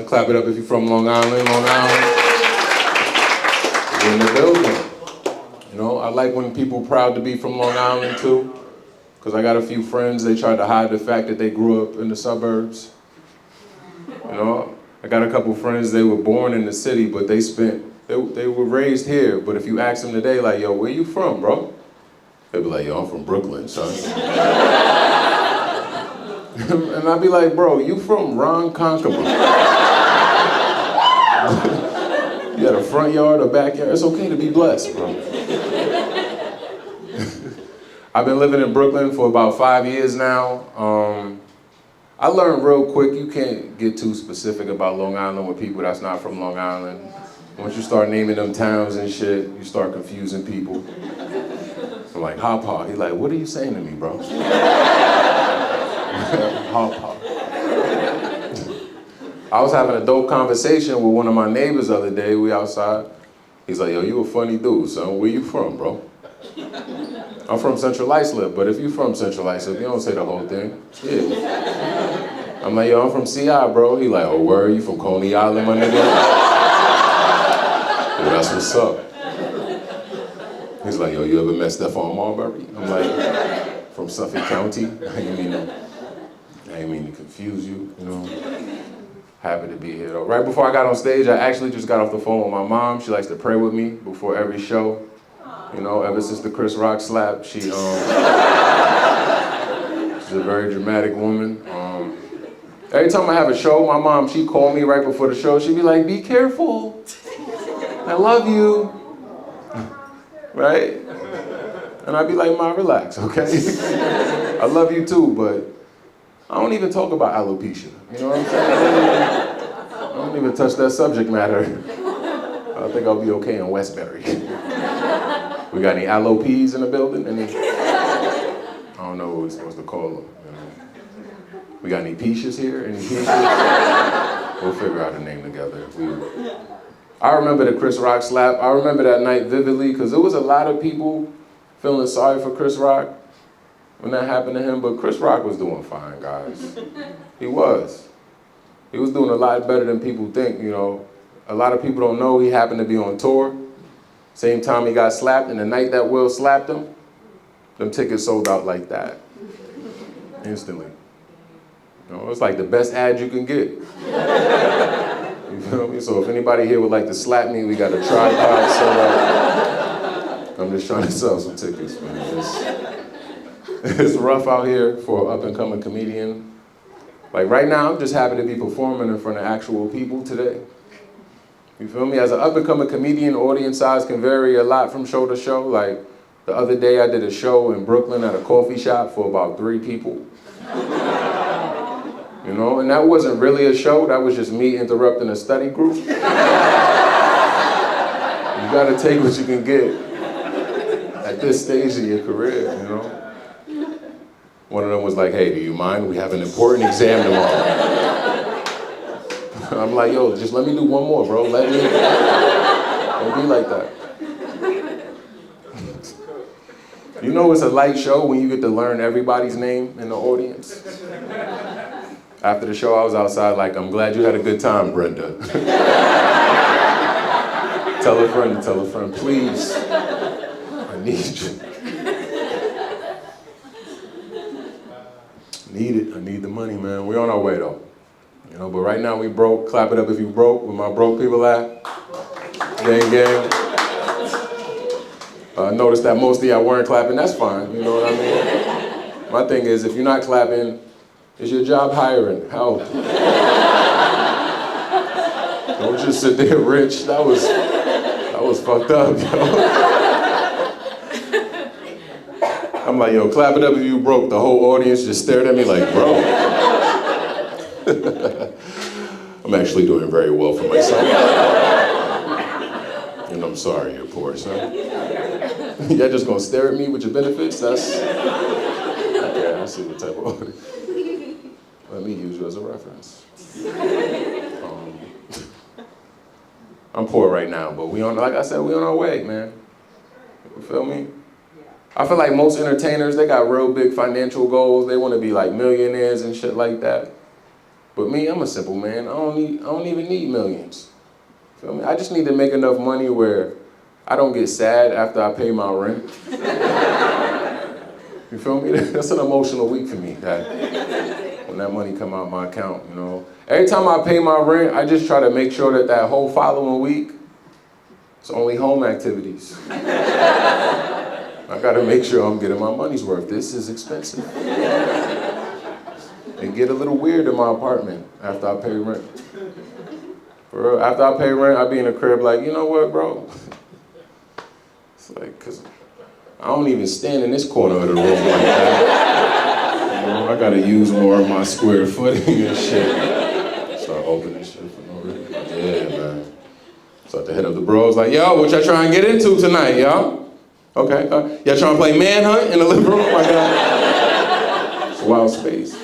Clap it up if you're from Long Island, Long Island. You're in the building. You know, I like when people proud to be from Long Island too, because I got a few friends, they tried to hide the fact that they grew up in the suburbs. You know, I got a couple friends, they were born in the city, but they were raised here, but if you ask them today, like, yo, where you from, bro? They'd be like, yo, I'm from Brooklyn, son. And I'd be like, bro, you from Ronkonkoma. You got a front yard or backyard, it's okay to be blessed, bro. I've been living in Brooklyn for about 5 years now. I learned real quick, you can't get too specific about Long Island with people that's not from Long Island. Once you start naming them towns and shit, you start confusing people. I'm like, Haw-Paw. He's like, what are you saying to me, bro? Haw-Paw. I was having a dope conversation with one of my neighbors the other day. We outside. He's like, yo, you a funny dude, son. Where you from, bro? I'm from Central Islip, but if you from Central Islip, you don't say the whole thing. Yeah. I'm like, yo, I'm from CI, bro. He like, oh, where are you from Coney Island, my nigga? Yo, that's what's up. He's like, yo, you ever met Stephon Marbury? I'm like, from Suffolk County. I didn't mean to confuse you, you know. Happy to be here, though. Right before I got on stage, I actually just got off the phone with my mom. She likes to pray with me before every show. You know, ever since the Chris Rock slap, she's a very dramatic woman. Every time I have a show, my mom, she called me right before the show. She'd be like, be careful. I love you. Right? And I'd be like, Ma, relax, okay? I love you too, but I don't even talk about alopecia. You know what I'm saying? I don't even touch that subject matter. I think I'll be okay in Westbury. We got any alopes in the building? I don't know what we're supposed to call them. You know? We got any peaches here? Any peaches? We'll figure out a name together. I remember the Chris Rock slap. I remember that night vividly because there was a lot of people feeling sorry for Chris Rock when that happened to him, but Chris Rock was doing fine, guys. He was. He was doing a lot better than people think, you know. A lot of people don't know he happened to be on tour. Same time he got slapped, and the night that Will slapped him, them tickets sold out like that. Instantly. You know, it's like the best ad you can get. You feel me? So if anybody here would like to slap me, we got a tripod set up. I'm just trying to sell some tickets, man. It's rough out here for an up-and-coming comedian. Like right now, I'm just happy to be performing in front of actual people today. You feel me? As an up-and-coming comedian, audience size can vary a lot from show to show. Like the other day, I did a show in Brooklyn at a coffee shop for about 3 people. You know, and that wasn't really a show. That was just me interrupting a study group. You gotta take what you can get at this stage of your career, you know? One of them was like, hey, do you mind? We have an important exam tomorrow. I'm like, yo, just let me do one more, bro. Don't be like that. You know it's a light show when you get to learn everybody's name in the audience. After the show, I was outside like, I'm glad you had a good time, Brenda. Tell a friend, please. I need you. I need the money, man. We're on our way, though. You know, but right now we broke. Clap it up if you broke. Where my broke people at? Gang, gang. Notice that most of y'all weren't clapping. That's fine. You know what I mean? My thing is, if you're not clapping, is your job hiring? Help. Don't just sit there rich. That was fucked up, yo. I'm like, yo, clap it up if you broke. The whole audience just stared at me like, bro. I'm actually doing very well for myself. And I'm sorry you're poor, son. Y'all just gonna stare at me with your benefits? That's, okay, I see what type of audience. Let me use you as a reference. I'm poor right now, but like I said, we on our way, man. You feel me? I feel like most entertainers, they got real big financial goals. They want to be like millionaires and shit like that. But me, I'm a simple man. I don't even need millions. Feel me? I just need to make enough money where I don't get sad after I pay my rent. You feel me? That's an emotional week for me, that when that money come out of my account, you know. Every time I pay my rent, I just try to make sure that that whole following week, it's only home activities. I gotta make sure I'm getting my money's worth. This is expensive. It get a little weird in my apartment after I pay rent. For real, after I pay rent, I be in the crib like, you know what, bro? It's like, cause I don't even stand in this corner of the room like that. You know, I gotta use more of my square footing and shit. Start opening shit for no reason. Yeah, man. So at the head of the bros like, yo, what y'all trying to get into tonight, y'all? Okay, y'all trying to play manhunt in the living room? Oh my God. It's a wild space.